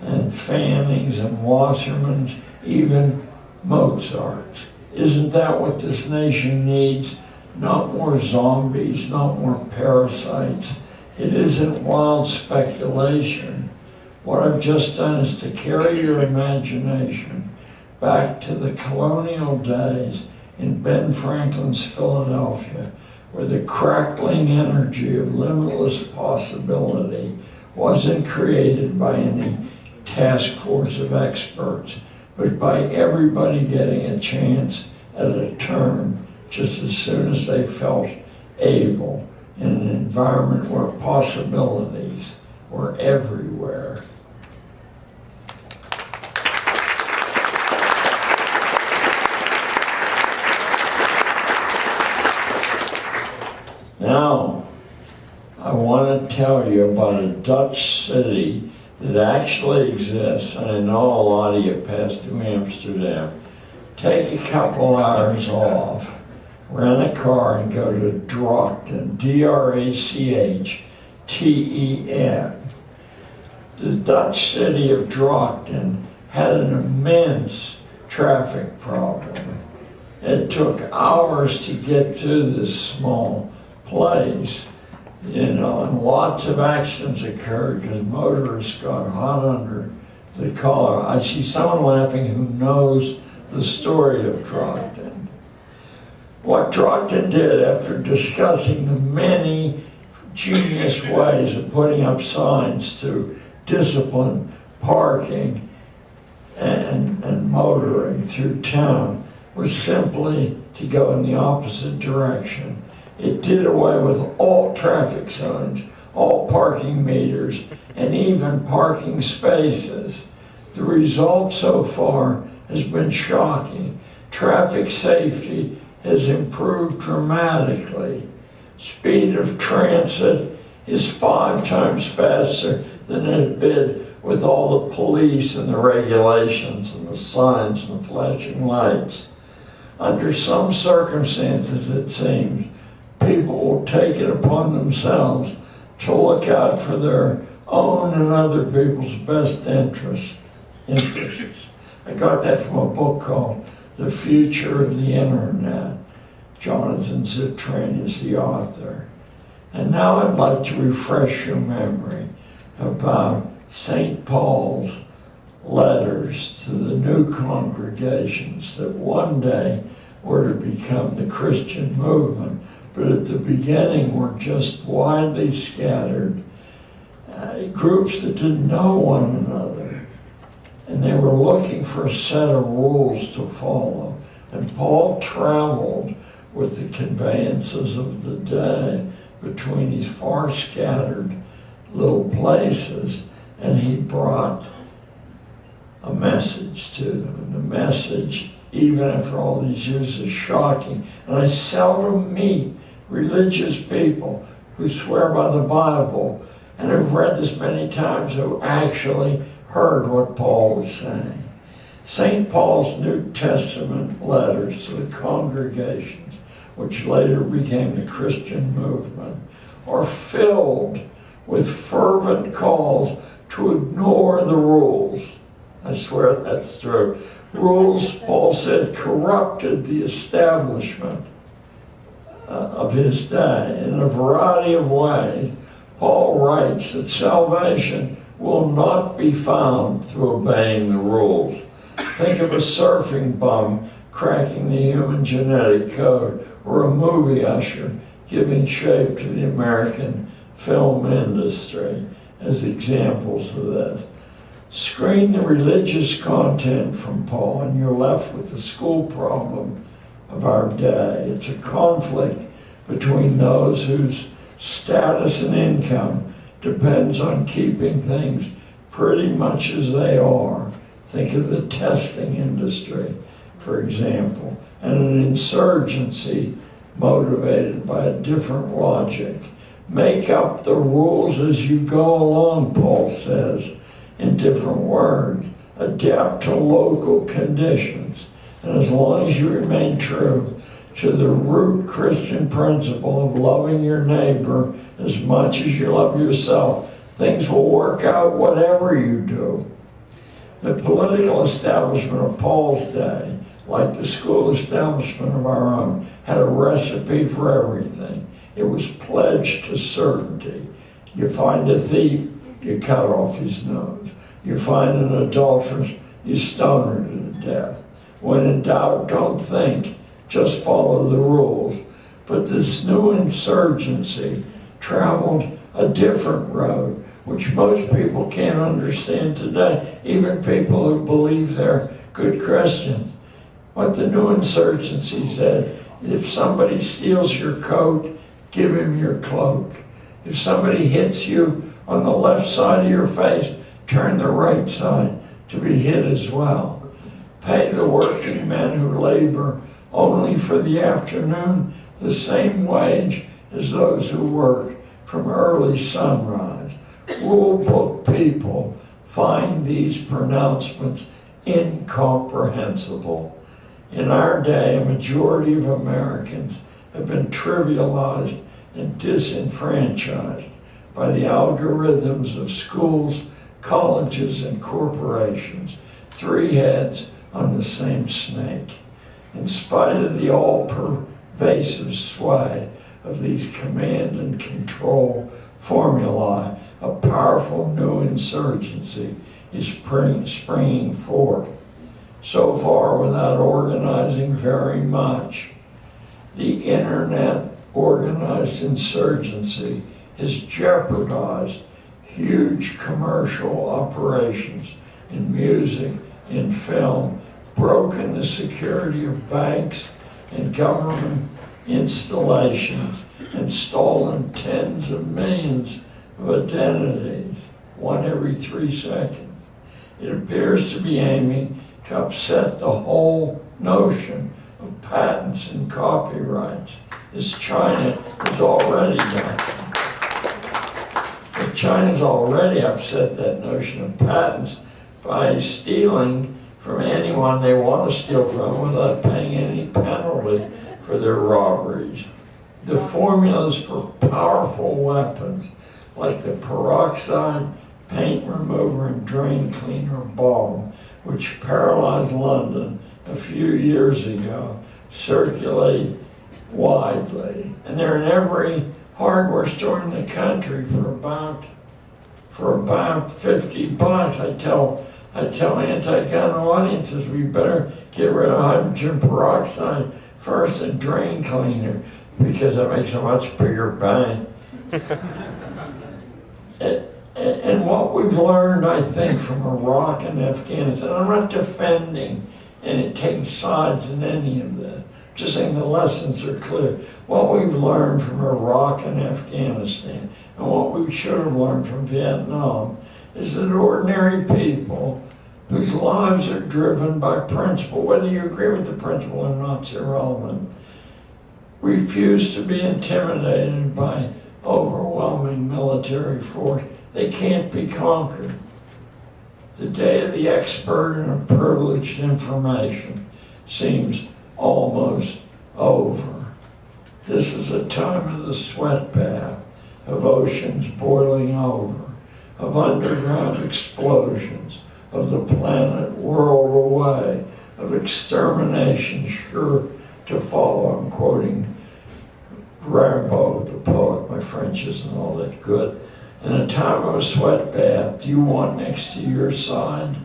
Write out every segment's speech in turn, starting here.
and Fannings and Wassermans, even Mozarts. Isn't that what this nation needs? Not more zombies, not more parasites. It isn't wild speculation. What I've just done is to carry your imagination back to the colonial days in Ben Franklin's Philadelphia, where the crackling energy of limitless possibility wasn't created by any task force of experts, but by everybody getting a chance at a turn just as soon as they felt able, in an environment where possibilities were everywhere. Now, I want to tell you about a Dutch city that actually exists, and I know a lot of you passed through Amsterdam. Take a couple hours off, rent a car, and go to Drachten, D-R-A-C-H-T-E-N. The Dutch city of Drachten had an immense traffic problem. It took hours to get through this small place, and lots of accidents occurred because motorists got hot under the collar. I see someone laughing who knows the story of Drachten. What Drachten did, after discussing the many genius ways of putting up signs to discipline parking and motoring through town, was simply to go in the opposite direction. It did away with all traffic signs, all parking meters, and even parking spaces. The result so far has been shocking. Traffic safety has improved dramatically. Speed of transit is 5 times faster than it had been with all the police and the regulations and the signs and the flashing lights. Under some circumstances, it seems, people will take it upon themselves to look out for their own and other people's best interests. I got that from a book called The Future of the Internet. Jonathan Zittrain is the author. And now I'd like to refresh your memory about St. Paul's letters to the new congregations that one day were to become the Christian movement, but at the beginning were just widely scattered groups that didn't know one another. And they were looking for a set of rules to follow. And Paul traveled with the conveyances of the day between these far scattered little places, and he brought a message to them. And the message, even after all these years, is shocking. And I seldom meet religious people who swear by the Bible and have read this many times who actually heard what Paul was saying. St. Paul's New Testament letters to the congregations, which later became the Christian movement, are filled with fervent calls to ignore the rules. I swear that's true. Rules, Paul said, corrupted the establishment of his day. In a variety of ways, Paul writes that salvation will not be found through obeying the rules. Think of a surfing bum cracking the human genetic code, or a movie usher giving shape to the American film industry as examples of this. Screen the religious content from Paul, and you're left with the school problem of our day. It's a conflict between those whose status and income depends on keeping things pretty much as they are. Think of the testing industry, for example, and an insurgency motivated by a different logic. Make up the rules as you go along, Paul says, in different words. Adapt to local conditions. And as long as you remain true to the root Christian principle of loving your neighbor as much as you love yourself, Things will work out whatever you do. The political establishment of Paul's day, like the school establishment of our own, had a recipe for everything. It was pledged to certainty. You find a thief, you cut off his nose. You find an adulteress, you stone her to death. When in doubt, don't think, just follow the rules. But this new insurgency traveled a different road, which most people can't understand today, even people who believe they're good Christians. What the new insurgency said, if somebody steals your coat, give him your cloak. If somebody hits you on the left side of your face, turn the right side to be hit as well. Pay the working men who labor only for the afternoon the same wage as those who work from early sunrise. Rule book people find these pronouncements incomprehensible. In our day, a majority of Americans have been trivialized and disenfranchised by the algorithms of schools, colleges, and corporations. Three heads on the same snake. In spite of the all-pervasive sway of these command and control formulae, a powerful new insurgency is springing forth. So far, without organizing very much, the internet organized insurgency has jeopardized huge commercial operations in music, in film, broken the security of banks and government installations, and stolen tens of millions of identities, one every 3 seconds. It appears to be aiming to upset the whole notion of patents and copyrights, as China has already done. But China's already upset that notion of patents by stealing from anyone they want to steal from without paying any penalty for their robberies. The formulas for powerful weapons like the peroxide, paint remover, and drain cleaner bomb, which paralyzed London a few years ago, circulate widely. And they're in every hardware store in the country for about $50. I tell anti-gun audiences we better get rid of hydrogen peroxide first and drain cleaner, because that makes a much bigger bang. And what we've learned, I think, from Iraq and Afghanistan, I'm not defending and taking sides in any of this, just saying the lessons are clear. What we've learned from Iraq and Afghanistan, and what we should have learned from Vietnam, is that ordinary people whose lives are driven by principle, whether you agree with the principle or not, it's irrelevant, refuse to be intimidated by overwhelming military force. They can't be conquered. The day of the expert and of privileged information seems almost over. This is a time of the sweat bath, of oceans boiling over, of underground explosions, of the planet whirled away, of extermination sure to follow. I'm quoting Rimbaud, the poet. My French isn't all that good. In a time of a sweat bath, do you want next to your side,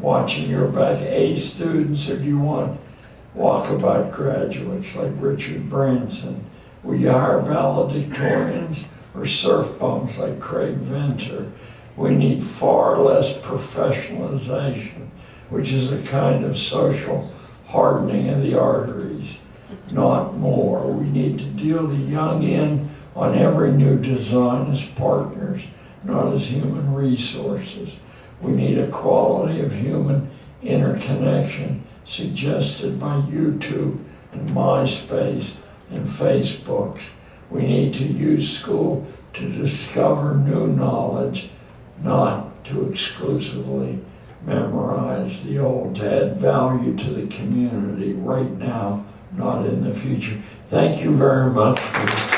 watching your back, A students, or do you want walkabout graduates like Richard Branson? Will you hire valedictorians or surf bums like Craig Venter? We need far less professionalization, which is a kind of social hardening of the arteries, not more. We need to deal the young in on every new design as partners, not as human resources. We need a quality of human interconnection suggested by YouTube and MySpace and Facebooks. We need to use school to discover new knowledge, not to exclusively memorize the old, to add value to the community right now, not in the future. Thank you very much for